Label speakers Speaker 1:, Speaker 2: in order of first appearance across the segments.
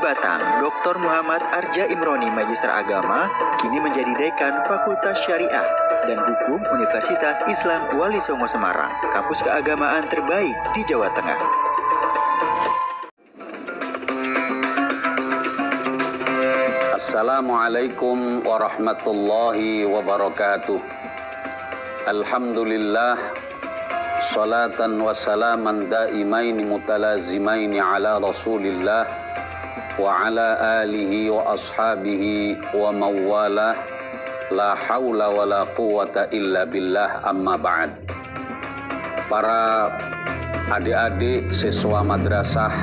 Speaker 1: Batang, Dr. Muhammad Arja Imroni, Magister Agama, kini menjadi Dekan Fakultas Syariah dan Hukum Universitas Islam Wali Songo Semarang, kampus keagamaan terbaik di Jawa Tengah.
Speaker 2: Assalamualaikum warahmatullahi wabarakatuh. Alhamdulillah, salatan wa salaman daimaini mutalazimaini ala rasulillah wa ala alihi wa ashabihi wa mawalah, la hawla wa la quwata illa billah, amma ba'd. Para adik-adik siswa madrasah,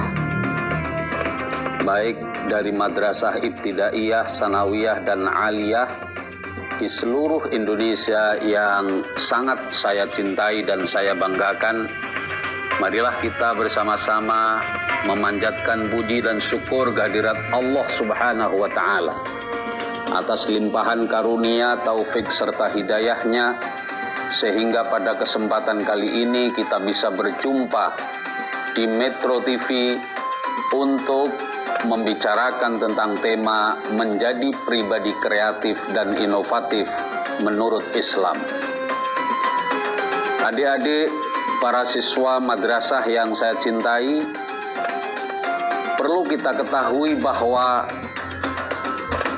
Speaker 2: baik dari madrasah ibtidaiyah, sanawiyah, dan aliyah di seluruh Indonesia yang sangat saya cintai dan saya banggakan, marilah kita bersama-sama memanjatkan puji dan syukur kehadirat Allah Subhanahu wa Ta'ala atas limpahan karunia, taufik serta hidayahnya, sehingga pada kesempatan kali ini kita bisa berjumpa di Metro TV untuk membicarakan tentang tema menjadi pribadi kreatif dan inovatif menurut Islam. Adik-adik, para siswa madrasah yang saya cintai, perlu kita ketahui bahwa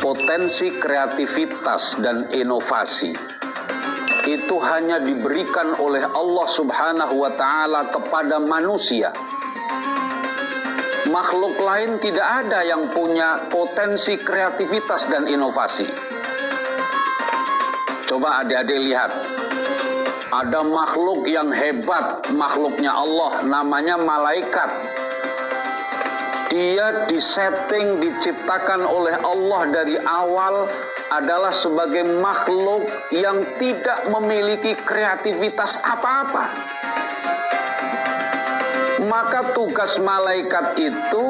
Speaker 2: potensi kreativitas dan inovasi itu hanya diberikan oleh Allah Subhanahu wa Ta'ala kepada manusia. Makhluk lain tidak ada yang punya potensi kreativitas dan inovasi. Coba adik-adik lihat, ada makhluk yang hebat, makhluknya Allah, namanya malaikat. Dia disetting, diciptakan oleh Allah dari awal adalah sebagai makhluk yang tidak memiliki kreativitas apa-apa. Maka tugas malaikat itu,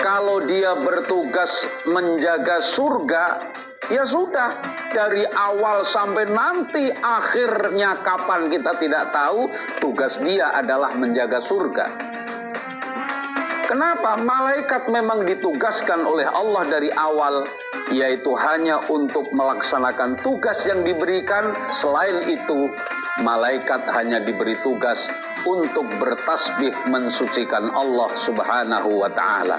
Speaker 2: kalau dia bertugas menjaga surga, ya sudah, dari awal sampai nanti akhirnya kapan kita tidak tahu, tugas dia adalah menjaga surga. Kenapa? Malaikat memang ditugaskan oleh Allah dari awal, yaitu hanya untuk melaksanakan tugas yang diberikan. Selain itu, malaikat hanya diberi tugas untuk bertasbih mensucikan Allah Subhanahu wa Ta'ala.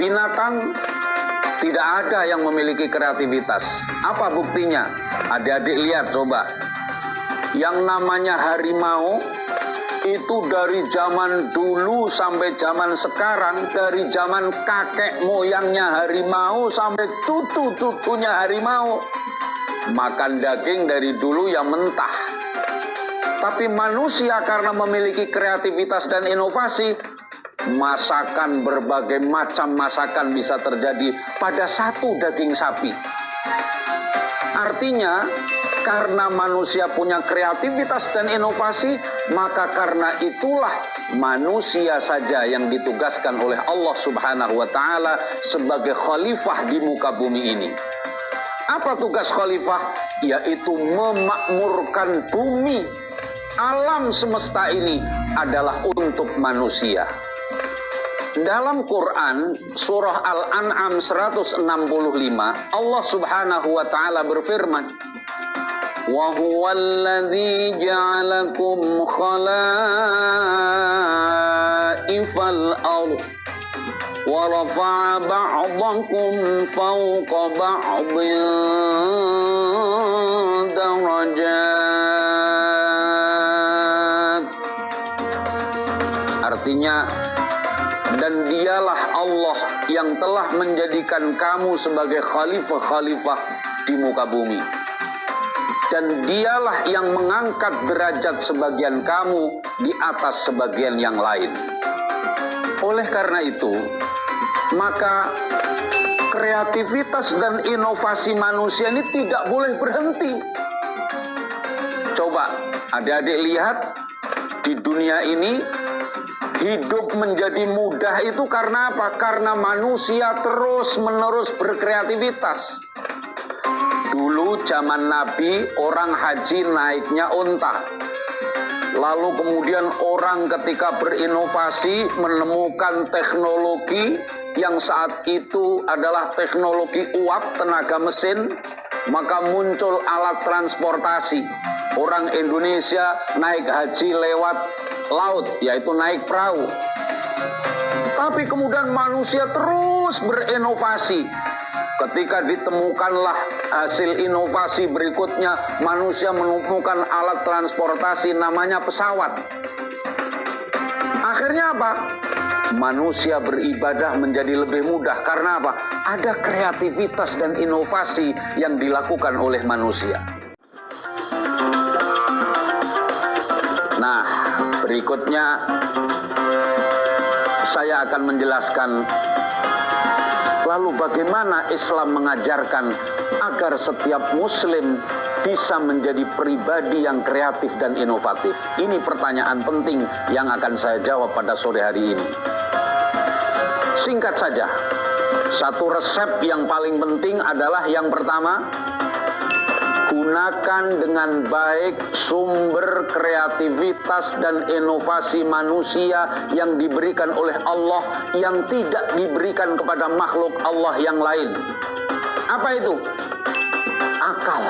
Speaker 2: Binatang tidak ada yang memiliki kreativitas. Apa buktinya? Adik-adik lihat coba. Yang namanya harimau itu dari zaman dulu sampai zaman sekarang, dari zaman kakek moyangnya harimau sampai cucu-cucunya harimau, makan daging dari dulu yang mentah. Tapi manusia karena memiliki kreativitas dan inovasi, masakan, berbagai macam masakan bisa terjadi pada satu daging sapi. Artinya, karena manusia punya kreativitas dan inovasi, maka karena itulah manusia saja yang ditugaskan oleh Allah Subhanahu wa Ta'ala sebagai khalifah di muka bumi ini. Apa tugas khalifah? Yaitu memakmurkan bumi. Alam semesta ini adalah untuk manusia. Dalam Quran surah Al-An'am 165, Allah Subhanahu wa Ta'ala berfirman, "Wa huwallazi ja'alakum khalaifal ardh wa rafa'a ba'dakum fawqa ba'din darajat." Artinya, dan dialah Allah yang telah menjadikan kamu sebagai khalifah-khalifah di muka bumi. Dan dialah yang mengangkat derajat sebagian kamu di atas sebagian yang lain. Oleh karena itu, maka kreativitas dan inovasi manusia ini tidak boleh berhenti. Coba adik-adik lihat, di dunia ini hidup menjadi mudah itu karena apa? Karena manusia terus-menerus berkreativitas. Dulu zaman Nabi, orang haji naiknya unta. Lalu kemudian orang ketika berinovasi menemukan teknologi yang saat itu adalah teknologi uap tenaga mesin, maka muncul alat transportasi. Orang Indonesia naik haji lewat laut, yaitu naik perahu. Tapi kemudian manusia terus berinovasi. Ketika ditemukanlah hasil inovasi berikutnya, manusia menemukan alat transportasi namanya pesawat. Akhirnya apa? Manusia beribadah menjadi lebih mudah. Karena apa? Ada kreativitas dan inovasi yang dilakukan oleh manusia. Nah, berikutnya saya akan menjelaskan lalu bagaimana Islam mengajarkan agar setiap muslim bisa menjadi pribadi yang kreatif dan inovatif. Ini pertanyaan penting yang akan saya jawab pada sore hari ini. Singkat saja, satu resep yang paling penting adalah yang pertama, gunakan dengan baik sumber kreativitas dan inovasi manusia yang diberikan oleh Allah yang tidak diberikan kepada makhluk Allah yang lain. Apa itu? Akal.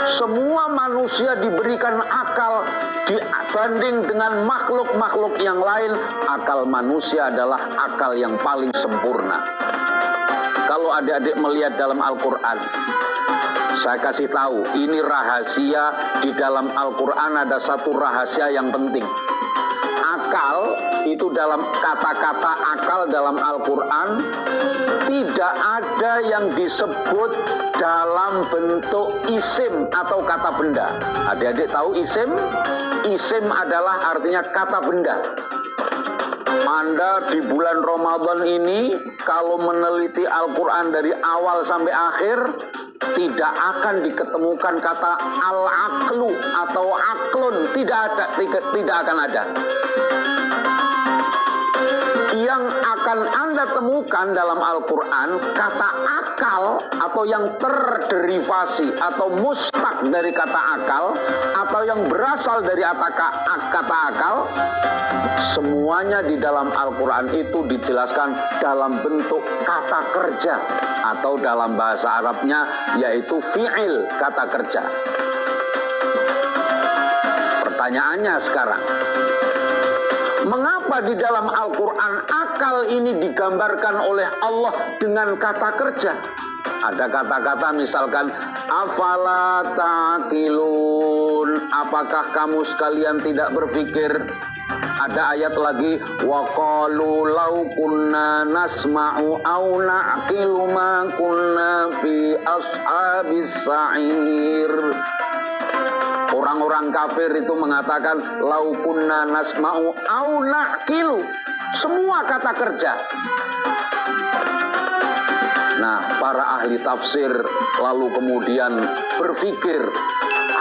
Speaker 2: Semua manusia diberikan akal dibanding dengan makhluk-makhluk yang lain. Akal manusia adalah akal yang paling sempurna. Kalau adik-adik melihat dalam Al-Quran, saya kasih tahu, ini rahasia di dalam Al-Quran, ada satu rahasia yang penting. Akal itu dalam kata-kata akal dalam Al-Quran tidak ada yang disebut dalam bentuk isim atau kata benda. Adik-adik tahu isim? Isim adalah artinya kata benda. Anda di bulan Ramadan ini kalau meneliti Al-Quran dari awal sampai akhir, tidak akan diketemukan kata al-aqlu atau aklun, tidak akan ada. Yang akan Anda temukan dalam Al-Quran, kata akal atau yang terderivasi atau mustaq dari kata akal atau yang berasal dari kata akal, semuanya di dalam Al-Quran itu dijelaskan dalam bentuk kata kerja atau dalam bahasa Arabnya yaitu fi'il, kata kerja. Pertanyaannya sekarang, mengapa di dalam Al-Quran akal ini digambarkan oleh Allah dengan kata kerja? Ada kata-kata misalkan afala taqilun, apakah kamu sekalian tidak berpikir? Ada ayat lagi wa qalu law kunna nasma'u aw na'qilu ma kunna fi ashabis sa'ir. Orang-orang kafir itu mengatakan lau kunna nasma'u au na'qilu. Semua kata kerja. Nah, para ahli tafsir lalu kemudian berpikir,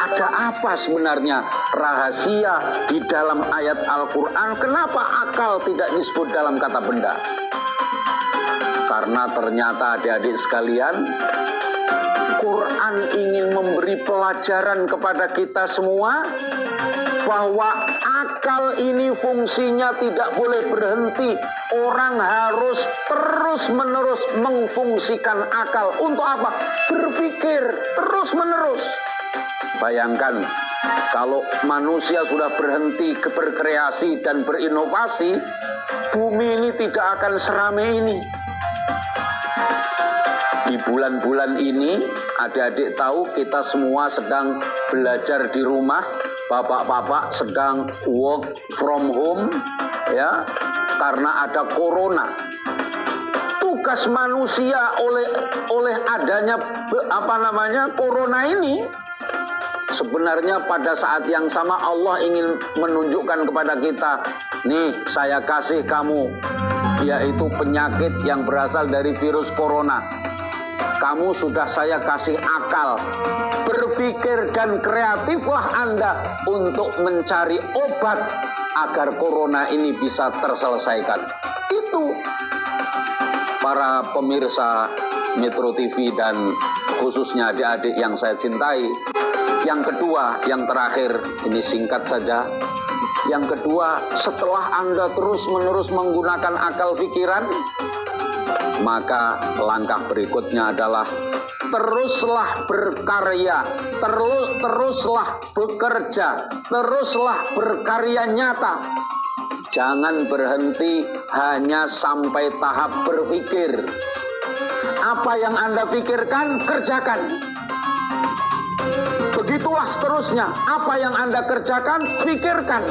Speaker 2: ada apa sebenarnya rahasia di dalam ayat Al-Quran? Kenapa akal tidak disebut dalam kata benda? Karena ternyata adik-adik sekalian, Quran ingin memberi pelajaran kepada kita semua bahwa akal ini fungsinya tidak boleh berhenti. Orang harus terus-menerus mengfungsikan akal. Untuk apa? Berpikir terus-menerus. Bayangkan, kalau manusia sudah berhenti berkreasi dan berinovasi, bumi ini tidak akan seramai ini. Di bulan-bulan ini, adik-adik tahu kita semua sedang belajar di rumah, bapak-bapak sedang work from home, ya, karena ada corona. Tugas manusia oleh adanya corona ini, sebenarnya pada saat yang sama Allah ingin menunjukkan kepada kita, nih saya kasih kamu, yaitu penyakit yang berasal dari virus corona. Kamu sudah saya kasih akal, berpikir dan kreatiflah Anda untuk mencari obat agar corona ini bisa terselesaikan. Itu para pemirsa Metro TV dan khususnya adik-adik yang saya cintai. Yang kedua, yang terakhir, ini singkat saja. Yang kedua, setelah Anda terus-menerus menggunakan akal pikiran, maka langkah berikutnya adalah teruslah berkarya, teruslah bekerja, teruslah berkarya nyata. Jangan berhenti hanya sampai tahap berpikir. Apa yang Anda pikirkan, kerjakan. Begitulah seterusnya. Apa yang Anda kerjakan, pikirkan.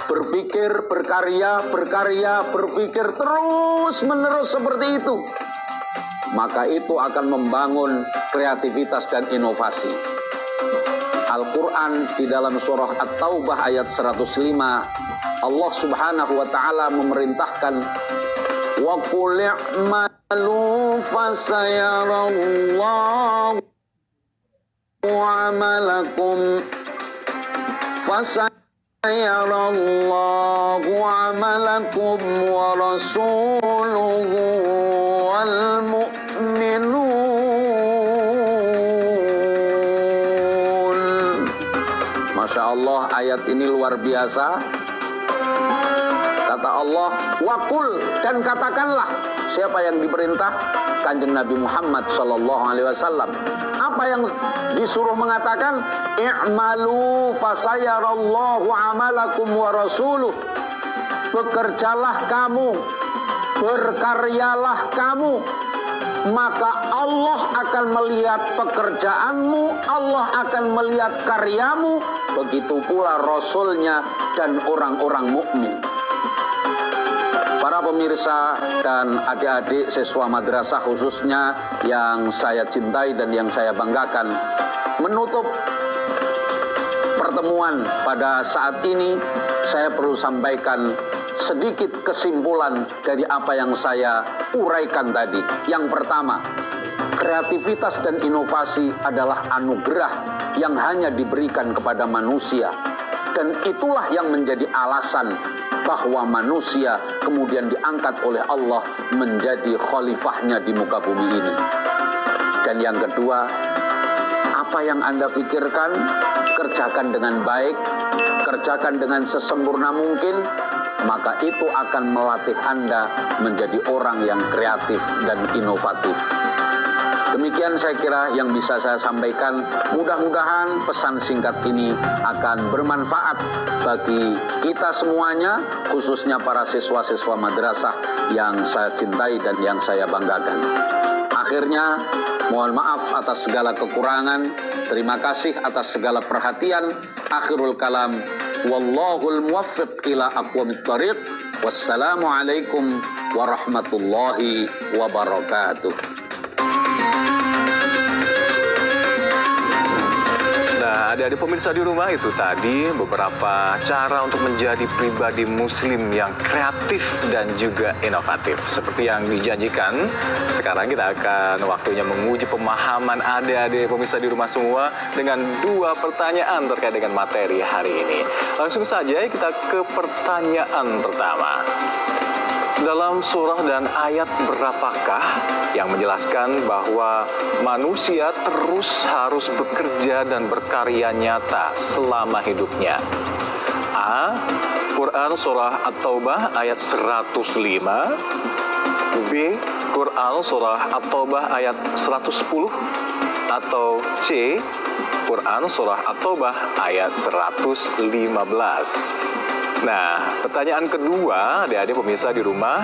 Speaker 2: Berpikir, berkarya, berpikir terus-menerus seperti itu. Maka itu akan membangun kreativitas dan inovasi. Al-Quran di dalam surah At-Taubah ayat 105, Allah subhanahu wa ta'ala memerintahkan, wa qul i'malu fasayarallahu amalakum wa rasuluhu wal mu'minun. Masya Allah, ayat ini luar biasa. Kata Allah, waqul, dan katakanlah. Siapa yang diperintah? Kanjeng Nabi Muhammad SAW. Apa yang disuruh mengatakan? I'malu fasayarallahu amalakum wa rasuluh. Bekerjalah kamu, berkaryalah kamu, maka Allah akan melihat pekerjaanmu, Allah akan melihat karyamu, begitu pula Rasulnya dan orang-orang mukmin. Para pemirsa dan adik-adik siswa madrasah khususnya yang saya cintai dan yang saya banggakan, menutup pertemuan pada saat ini, saya perlu sampaikan sedikit kesimpulan dari apa yang saya uraikan tadi. Yang pertama, kreativitas dan inovasi adalah anugerah yang hanya diberikan kepada manusia. Dan itulah yang menjadi alasan bahwa manusia kemudian diangkat oleh Allah menjadi khalifahnya di muka bumi ini. Dan yang kedua, apa yang Anda pikirkan, kerjakan dengan baik, kerjakan dengan sesempurna mungkin, maka itu akan melatih Anda menjadi orang yang kreatif dan inovatif. Demikian saya kira yang bisa saya sampaikan. Mudah-mudahan pesan singkat ini akan bermanfaat bagi kita semuanya, khususnya para siswa-siswa madrasah yang saya cintai dan yang saya banggakan. Akhirnya, mohon maaf atas segala kekurangan. Terima kasih atas segala perhatian. Akhirul kalam, wallahul muwaffiq ila aqwamit thariq. Wassalamualaikum warahmatullahi wabarakatuh.
Speaker 3: Nah, adik-adik pemirsa di rumah, itu tadi beberapa cara untuk menjadi pribadi muslim yang kreatif dan juga inovatif. Seperti yang dijanjikan, sekarang kita akan waktunya menguji pemahaman adik-adik pemirsa di rumah semua dengan 2 pertanyaan terkait dengan materi hari ini. Langsung saja kita ke pertanyaan pertama. Dalam surah dan ayat berapakah yang menjelaskan bahwa manusia terus harus bekerja dan berkarya nyata selama hidupnya? A. Quran surah At-Taubah ayat 105. B. Quran surah At-Taubah ayat 110. Atau C. Quran surah At-Taubah ayat 115. Nah, pertanyaan kedua, adik-adik pemirsa di rumah,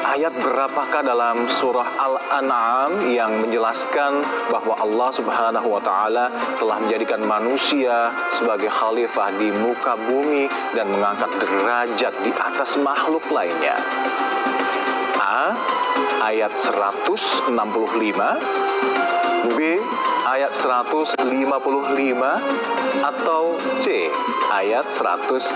Speaker 3: ayat berapakah dalam surah Al-An'am yang menjelaskan bahwa Allah Subhanahu wa Ta'ala telah menjadikan manusia sebagai khalifah di muka bumi dan mengangkat derajat di atas makhluk lainnya? A. Ayat 165. B. Ayat 155. Atau C. Ayat 145.